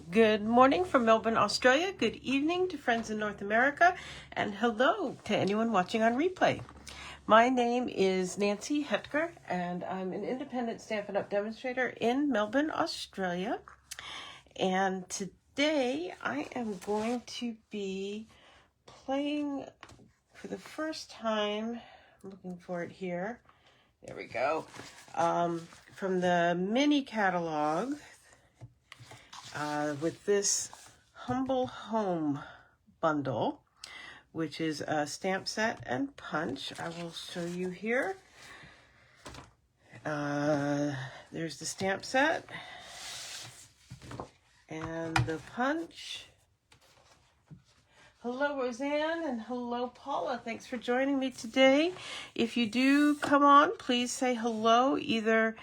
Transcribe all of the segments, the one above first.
Good morning from Melbourne, Australia. Good evening to friends in North America. And hello to anyone watching on replay. My name is Nancy Hetker, and I'm an independent Stampin' Up! Demonstrator in Melbourne, Australia. And today I am going to be playing for the first time, I'm looking for it here, there we go, from the mini catalog with this Humble Home bundle, which is a stamp set and punch. I will show you here. There's the stamp set and the punch. Hello, Roseanne, and hello, Paula. Thanks for joining me today. If you do come on, please say hello, either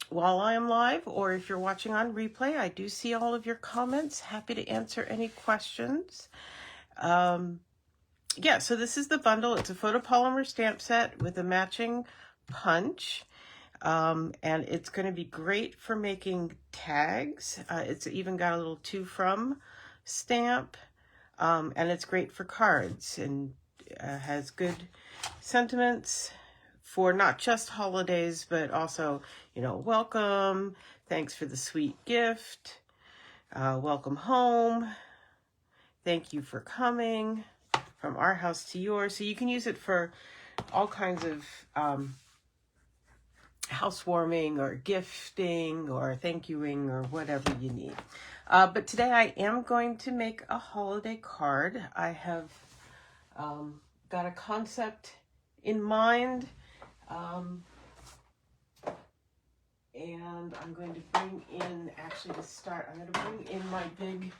while I am live or if you're watching on replay. I do see all of your comments. Happy to answer any questions. Yeah, so this is the bundle. It's a photopolymer stamp set with a matching punch. And it's going to be great for making tags. It's even got a little to from stamp. And it's great for cards and has good sentiments for not just holidays, but also, you know, welcome, thanks for the sweet gift, welcome home, thank you for coming, from our house to yours. So you can use it for all kinds of housewarming or gifting or thank youing or whatever you need. But today I am going to make a holiday card. I have got a concept in mind, and I'm going to bring in, actually to start, I'm going to bring in my big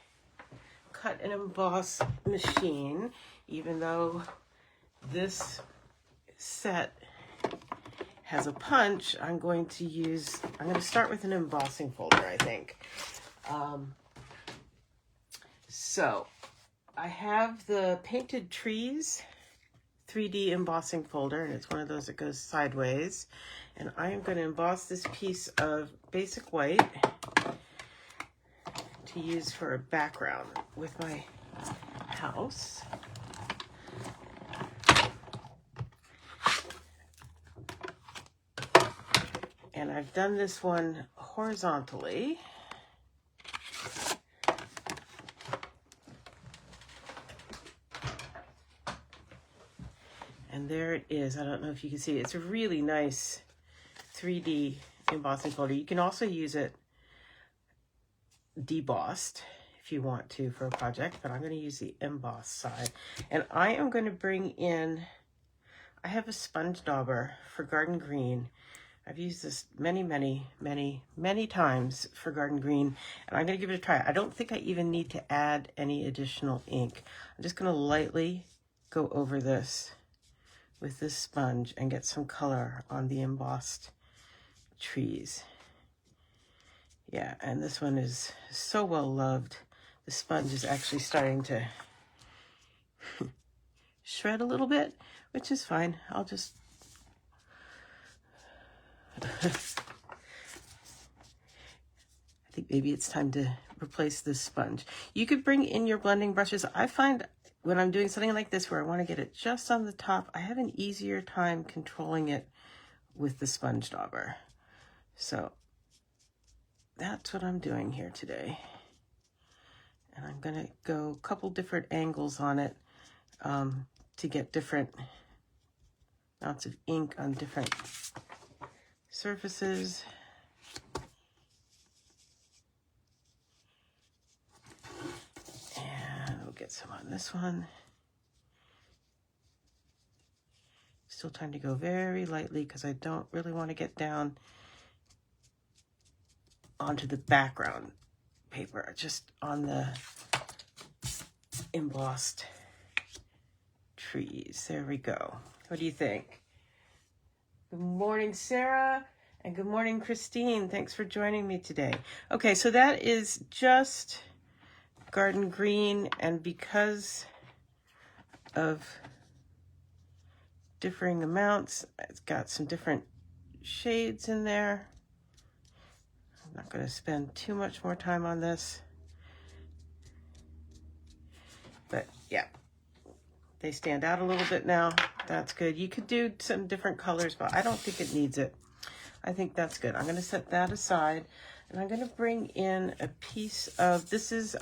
cut and emboss machine, even though this set has a punch. I'm going to start with an embossing folder, I think. So I have the Painted Trees 3D embossing folder, and it's one of those that goes sideways. And I am going to emboss this piece of basic white to use for a background with my house. And I've done this one horizontally. And there it is. I don't know if you can see it. It's a really nice 3D embossing folder. You can also use it debossed if you want to for a project, but I'm going to use the emboss side. And I am going to bring in, I have a sponge dauber for Garden Green. I've used this many times for Garden Green, and I'm going to give it a try. I don't think I even need to add any additional ink. I'm just going to lightly go over this with this sponge and get some color on the embossed trees. Yeah, and this one is so well loved. The sponge is actually starting to shred a little bit, which is fine. I'll just I think maybe it's time to replace this sponge. You could bring in your blending brushes. I find when I'm doing something like this where I want to get it just on the top, I have an easier time controlling it with the sponge dauber. So that's what I'm doing here today. And I'm going to go a couple different angles on it to get different amounts of ink on different surfaces. And we'll get some on this one. Still trying to go very lightly because I don't really want to get down onto the background paper, just on the embossed trees. There we go. What do you think? Good morning, Sarah, and good morning, Christine. Thanks for joining me today. Okay, so that is just Garden Green, and because of differing amounts, it's got some different shades in there. I'm Not going to spend too much more time on this. But yeah, they stand out a little bit now. That's good. You could do some different colors, but I don't think it needs it. I think that's good. I'm going to set that aside, and I'm going to bring in a piece of, this is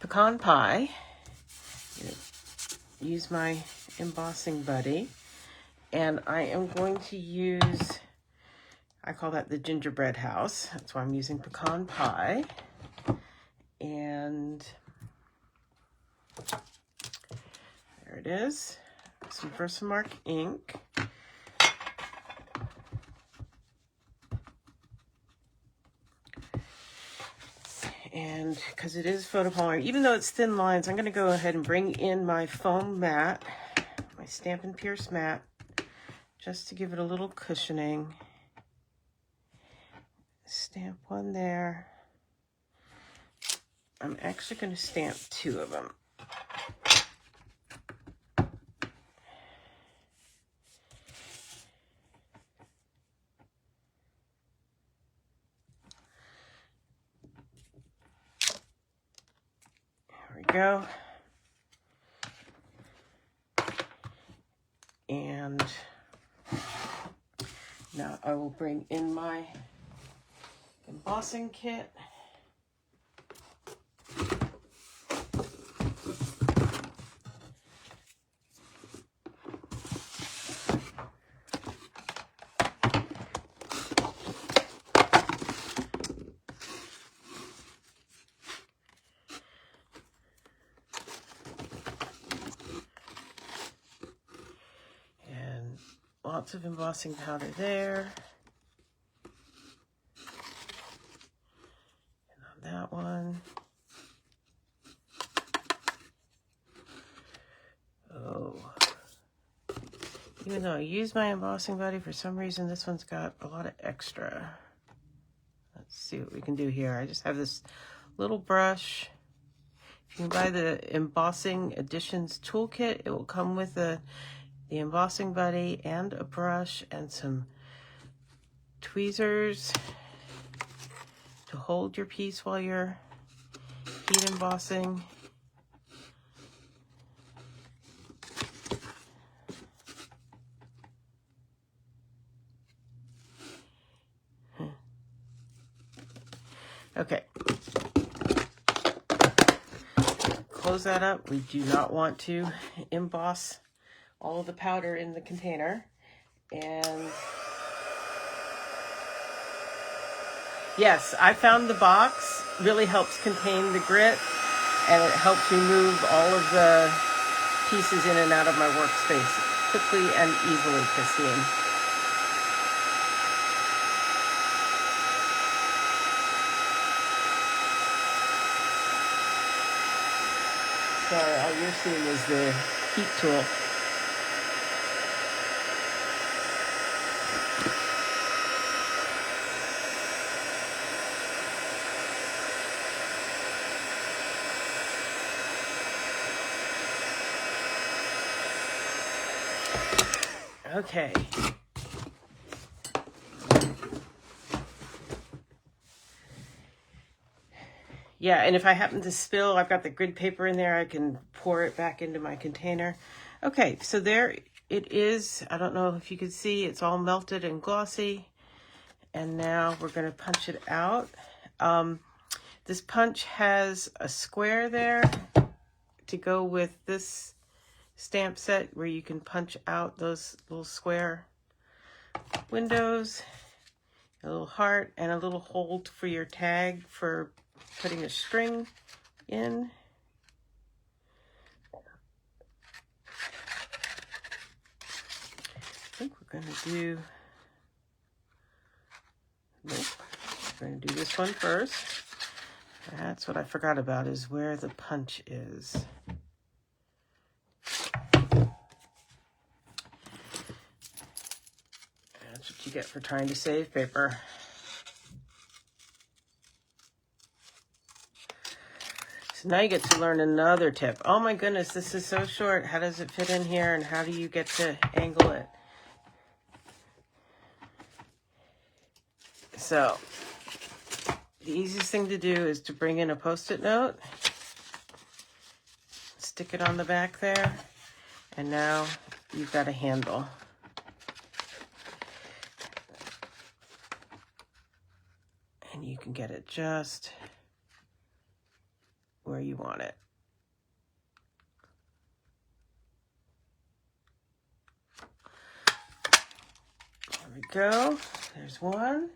pecan pie. Use my embossing buddy, and I am going to use, I call that the gingerbread house. That's why I'm using pecan pie. And there it is. Some Versamark ink. And because it is photopolymer, even though it's thin lines, I'm going to go ahead and bring in my foam mat, my Stampin' Pierce mat, just to give it a little cushioning. Stamp one there. I'm actually going to stamp 2 of them. Go. And now I will bring in my embossing kit. Lots of embossing powder there. And on that one. Oh. Even though I use my embossing buddy, for some reason this one's got a lot of extra. Let's see what we can do here. I just have this little brush. If you can buy the Embossing Additions Toolkit, it will come with the embossing buddy and a brush and some tweezers to hold your piece while you're heat embossing. Okay. Close that up. We do not want to emboss all of the powder in the container. And yes, I found the box really helps contain the grit, and it helps me move all of the pieces in and out of my workspace quickly and easily, Christine. Sorry, all you're seeing is the heat tool. Okay. Yeah, and if I happen to spill, I've got the grid paper in there. I can pour it back into my container. Okay, so there it is. I don't know if you can see, it's all melted and glossy. And now we're going to punch it out. This punch has a square there to go with this stamp set where you can punch out those little square windows, a little heart, and a little hold for your tag for putting a string in. I think we're going to do, nope, we're going to do this one first. That's what I forgot about, is where the punch is. That's what you get for trying to save paper. So now you get to learn another tip. Oh my goodness, this is so short. How does it fit in here, and how do you get to angle it? So The easiest thing to do is to bring in a Post-it note, stick it on the back there, and now you've got a handle. And you can get it just where you want it. There we go. There's one.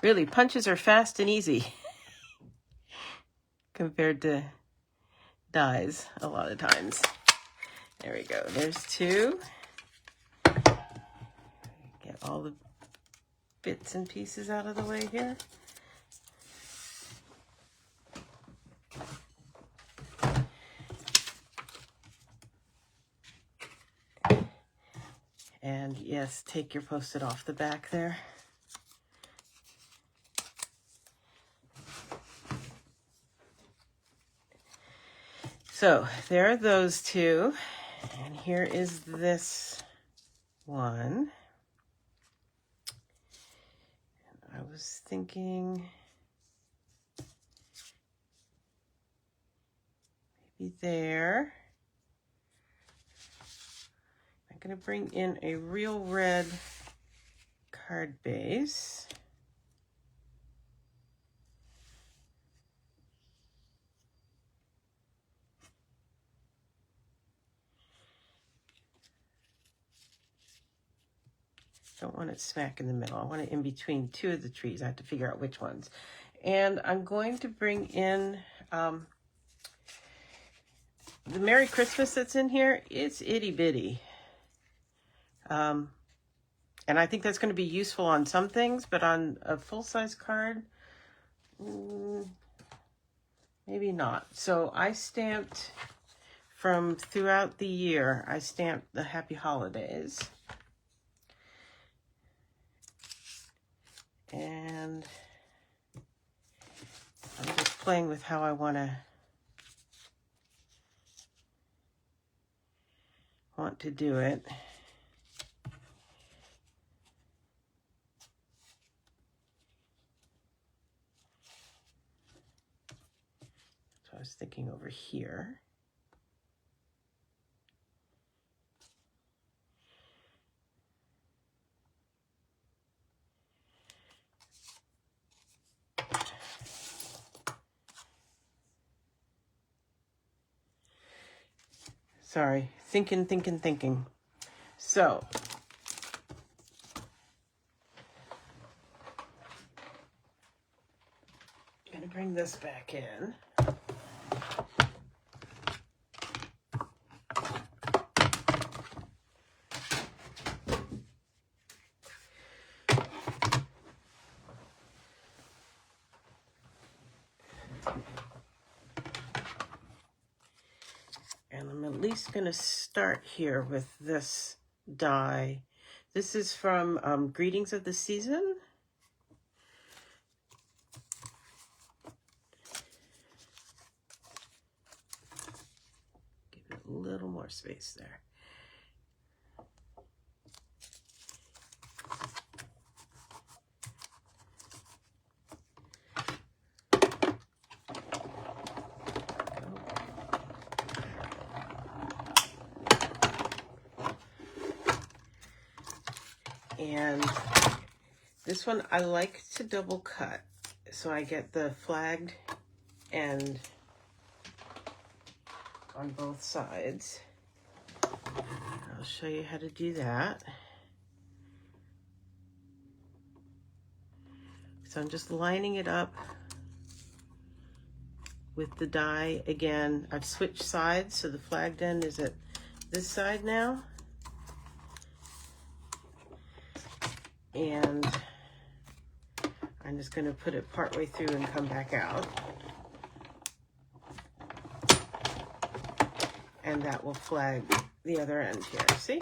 Really, punches are fast and easy compared to dies a lot of times. There we go. There's two. Get all the bits and pieces out of the way here. And yes, take your Post-it off the back there. So there are those two, and here is this one. I was thinking maybe there. I'm going to bring in a real red card base. Don't want it smack in the middle. I want it in between two of the trees. I have to figure out which ones. And I'm going to bring in the Merry Christmas that's in here. It's itty bitty. And I think that's going to be useful on some things, but on a full-size card, maybe not. So I stamped from throughout the year, I stamped the Happy Holidays. And I'm just playing with how I want to do it. So I was thinking over here. Sorry, thinking. So, I'm gonna bring this back in. And I'm at least going to start here with this die. This is from Greetings of the Season. Give it a little more space there. And this one I like to double cut, so I get the flagged end on both sides. I'll show you how to do that. So I'm just lining it up with the die again. I've switched sides, so the flagged end is at this side now. And I'm just going to put it partway through and come back out. And that will flag the other end here. See?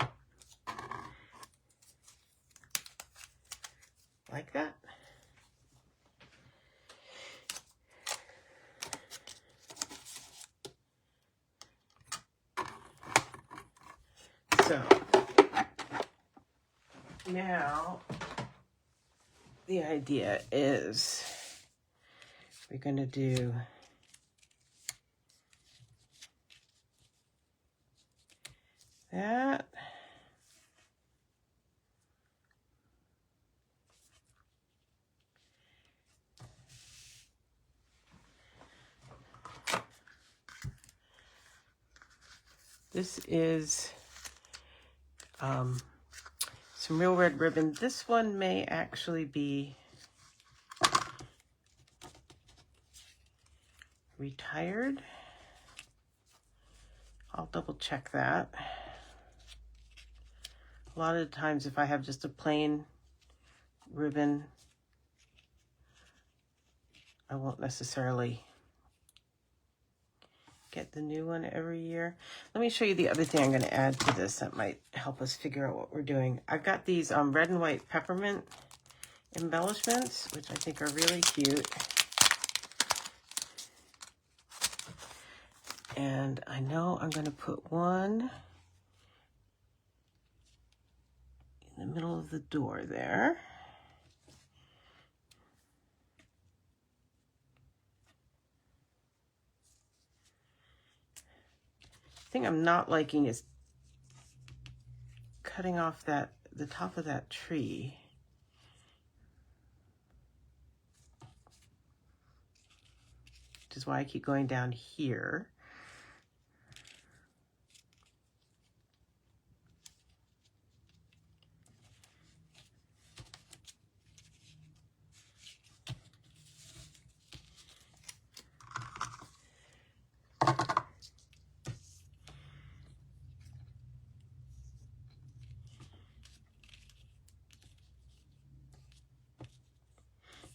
Like that. So now the idea is we're going to do that. This is some real red ribbon. This one may actually be retired. I'll double check that. A lot of the times if I have just a plain ribbon, I won't necessarily get the new one every year. Let me show you the other thing I'm going to add to this that might help us figure out what we're doing. I've got these red and white peppermint embellishments, which I think are really cute. And I know I'm going to put one in the middle of the door there. The thing I'm not liking is cutting off the top of that tree. Which is why I keep going down here.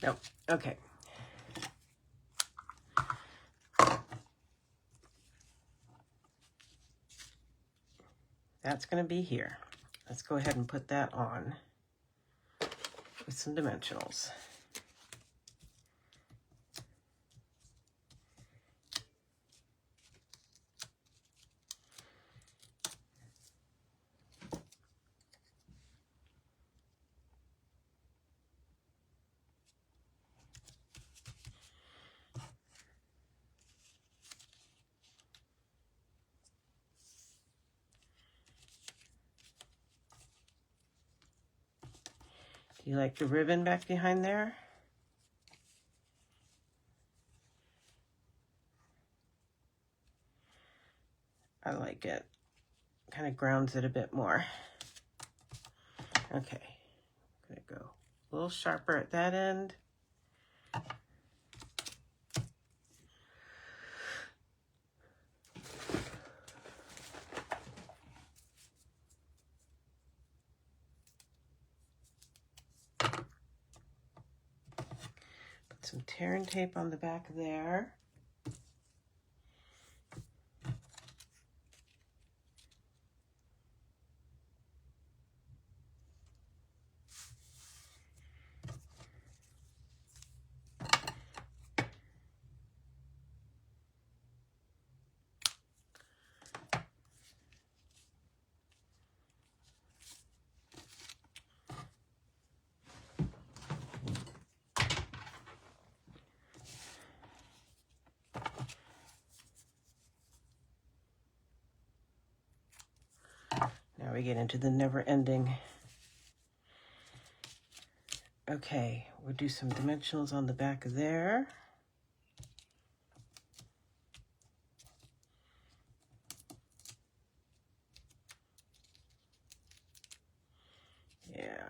No, okay. That's going to be here. Let's go ahead and put that on with some dimensionals. Do you like the ribbon back behind there? I like it. Kind of grounds it a bit more. Okay, I'm gonna go a little sharper at that end. Put some tear and tape on the back there. Now we get into the never-ending. Okay, we'll do some dimensionals on the back there. Yeah.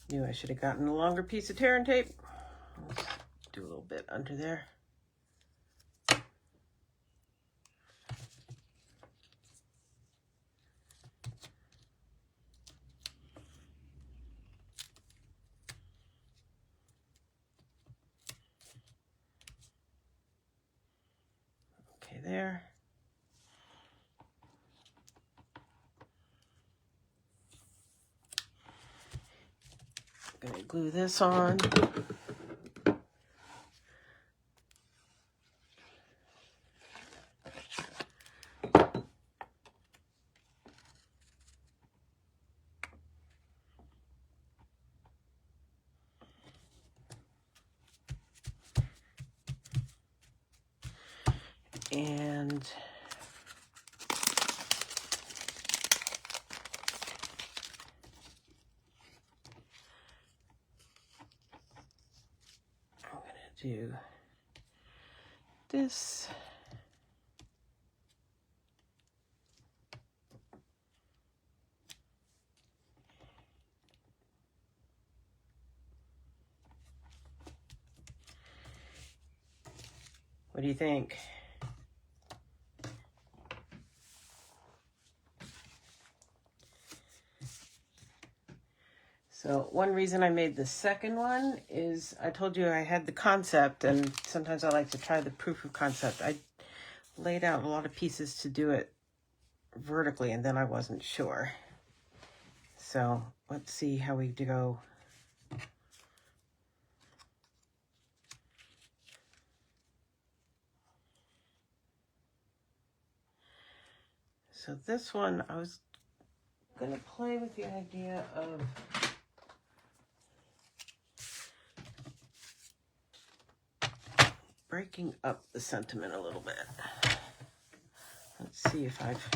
Knew I should have gotten a longer piece of tear and tape. Let's do a little bit under there. there. I'm going to glue this on. And I'm going to do this. What do you think? So one reason I made the second one is I told you I had the concept, and sometimes I like to try the proof of concept. I laid out a lot of pieces to do it vertically, and then I wasn't sure. So let's see how we go. So this one, I was going to play with the idea of breaking up the sentiment a little bit. Let's see if I've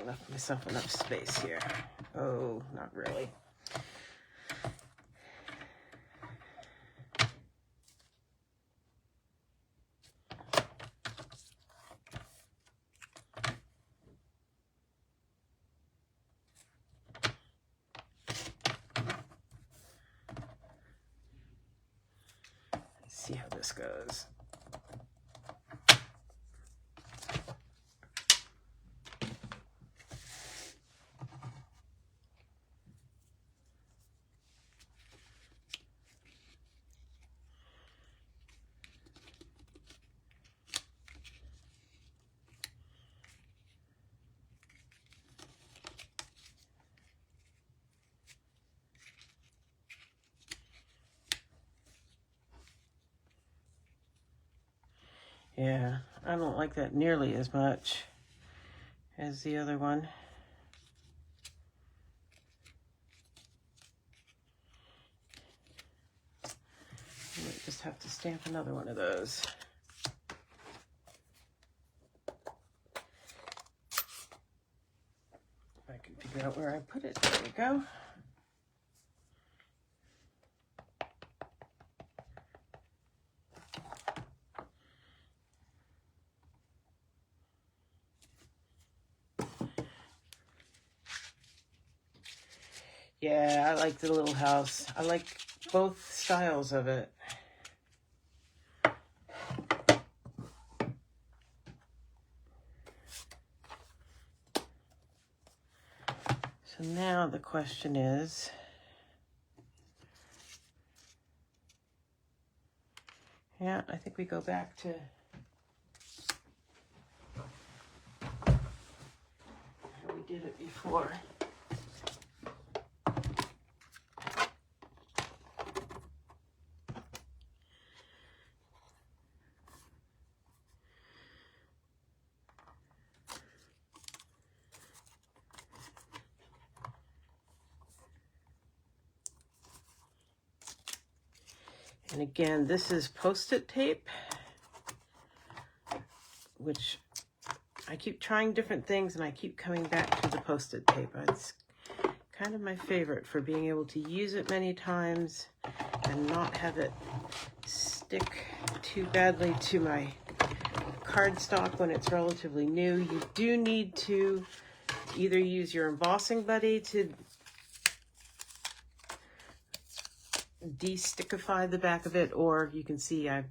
left myself enough space here. Oh, not really. Let's see how this goes. Yeah, I don't like that nearly as much as the other one. I might just have to stamp another one of those. If I can figure out where I put it. There we go. Yeah, I like the little house. I like both styles of it. So now the question is, yeah, I think we go back to how we did it before. And again, this is Post-it tape, which I keep trying different things and I keep coming back to the Post-it tape. It's kind of my favorite for being able to use it many times and not have it stick too badly to my cardstock when it's relatively new. You do need to either use your embossing buddy to de-stickify the back of it, or you can see I'm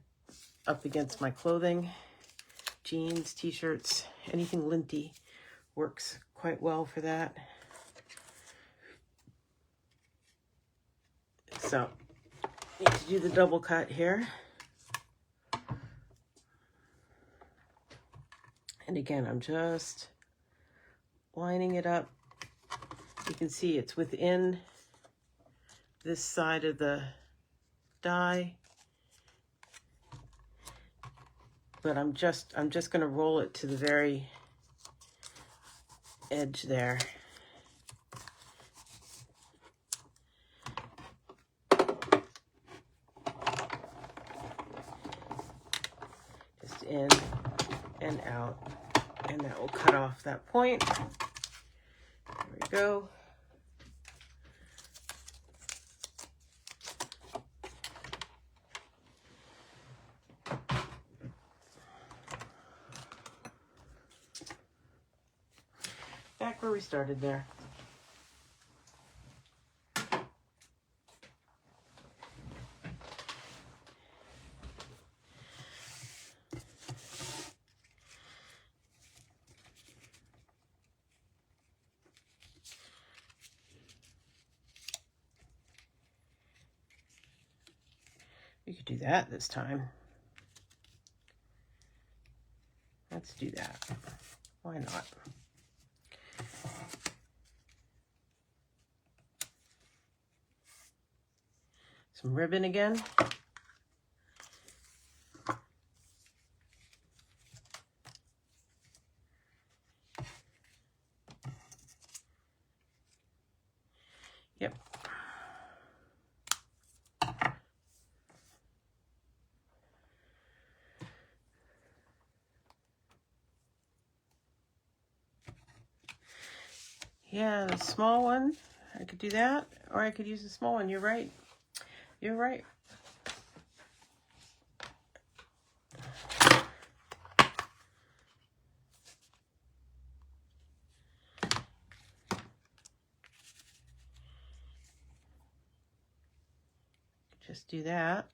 up against my clothing, jeans, t-shirts, anything linty works quite well for that. So, need to do the double cut here. And again, I'm just lining it up. You can see it's within this side of the die. But I'm just going to roll it to the very edge there. Just in and out, and that will cut off that point. There we go. Back where we started there. We could do that this time. Let's do that. Why not? Some ribbon again. Yep. Yeah, the small one, I could do that, or I could use the small one. You're right. You're right. Just do that.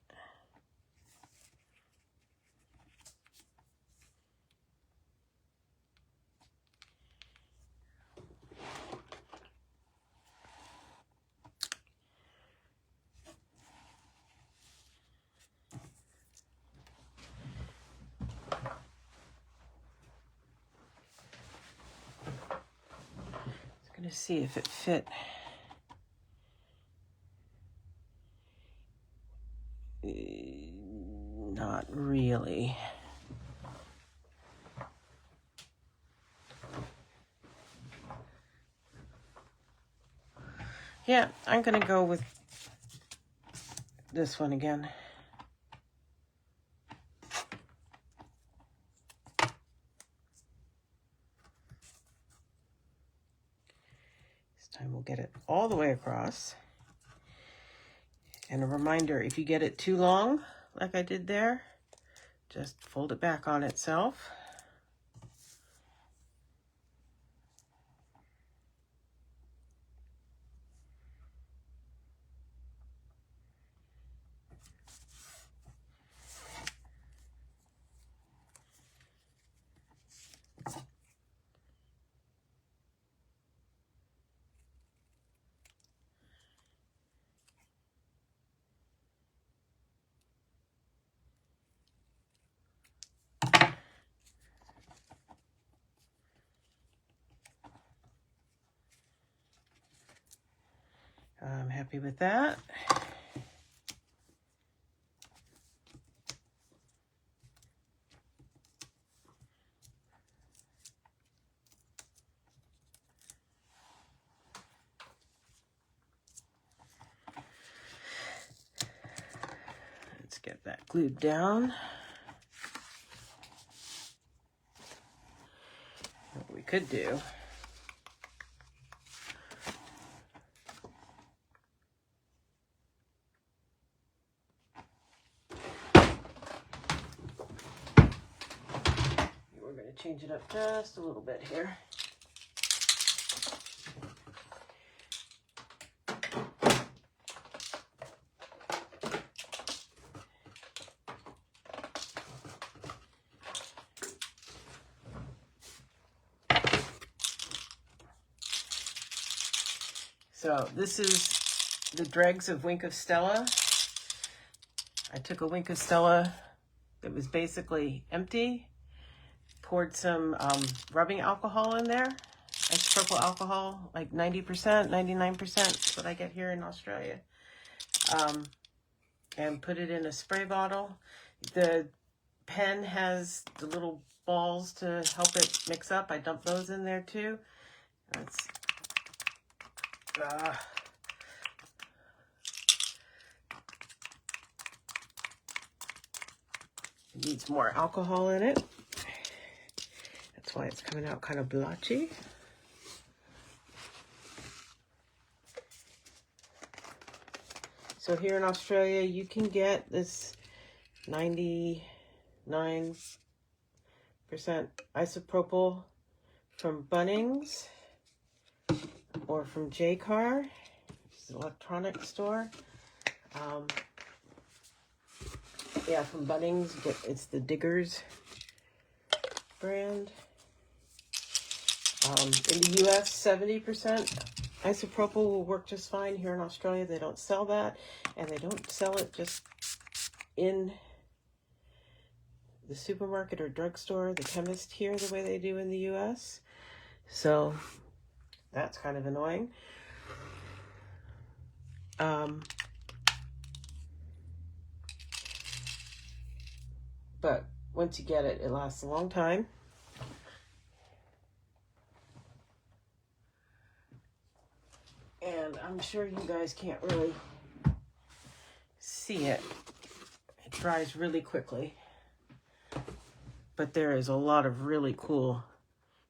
Just gonna see if it fit. Not really. Yeah, I'm gonna go with this one again. This time we'll get it all the way across. And a reminder, if you get it too long, like I did there, just fold it back on itself. I'm happy with that. Let's get that glued down. What we could do, we're going to change it up just a little bit here. So this is the dregs of Wink of Stella. I took a Wink of Stella that was basically empty, poured some rubbing alcohol in there. Isopropyl alcohol, like 90%, 99%. That's what I get here in Australia. And put it in a spray bottle. The pen has the little balls to help it mix up. I dump those in there too. That's it needs more alcohol in it. That's why it's coming out kind of blotchy. So here in Australia, you can get this 99% isopropyl from Bunnings or from J-Car, which is an electronics store. Yeah, from Bunnings, it's the Diggers brand. In the US, 70% isopropyl will work just fine. Here in Australia, they don't sell that, and they don't sell it just in the supermarket or drugstore, the chemist here, the way they do in the US. So that's kind of annoying. But once you get it, it lasts a long time. And I'm sure you guys can't really see it. It dries really quickly. But there is a lot of really cool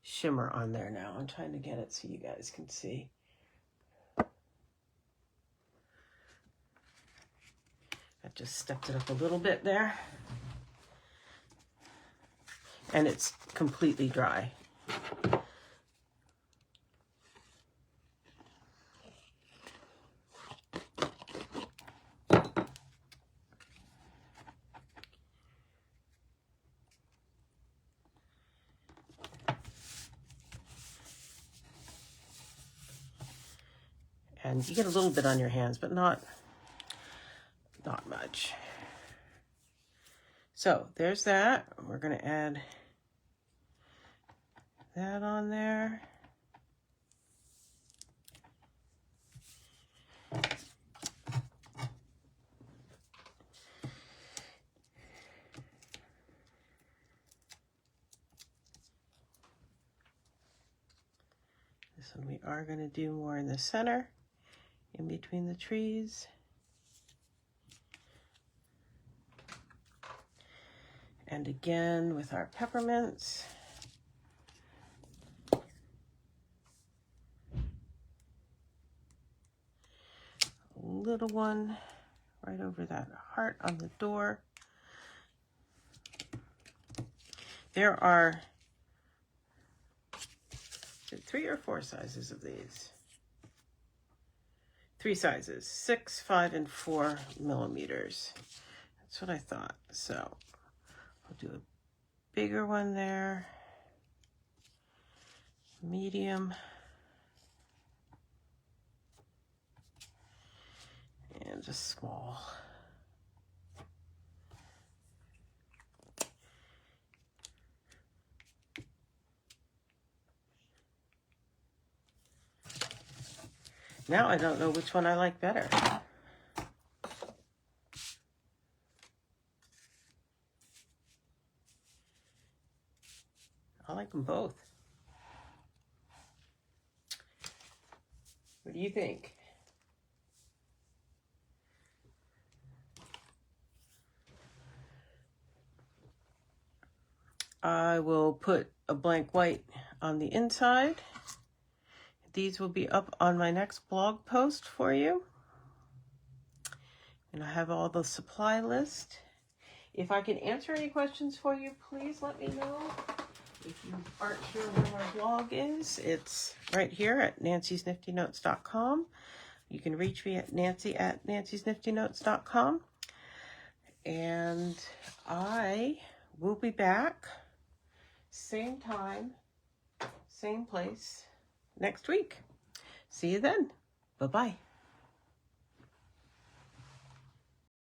shimmer on there now. I'm trying to get it so you guys can see. I just stepped it up a little bit there. And it's completely dry. And you get a little bit on your hands, but not much. So there's that. We're going to add that on there. This one we are going to do more in the center, in between the trees. And again with our peppermints. A little one right over that heart on the door. There are 3 or 4 sizes of these. 3 sizes, 6, 5, and 4 millimeters. That's what I thought. So I'll do a bigger one there, medium, and just small. Now I don't know which one I like better. I like them both. What do you think? I will put a blank white on the inside. These will be up on my next blog post for you. And I have all the supply list. If I can answer any questions for you, please let me know. If you aren't sure where my blog is, it's right here at nancysniftynotes.com. You can reach me at nancy@nancysniftynotes.com. And I will be back, same time, same place, next week. See you then. Bye-bye.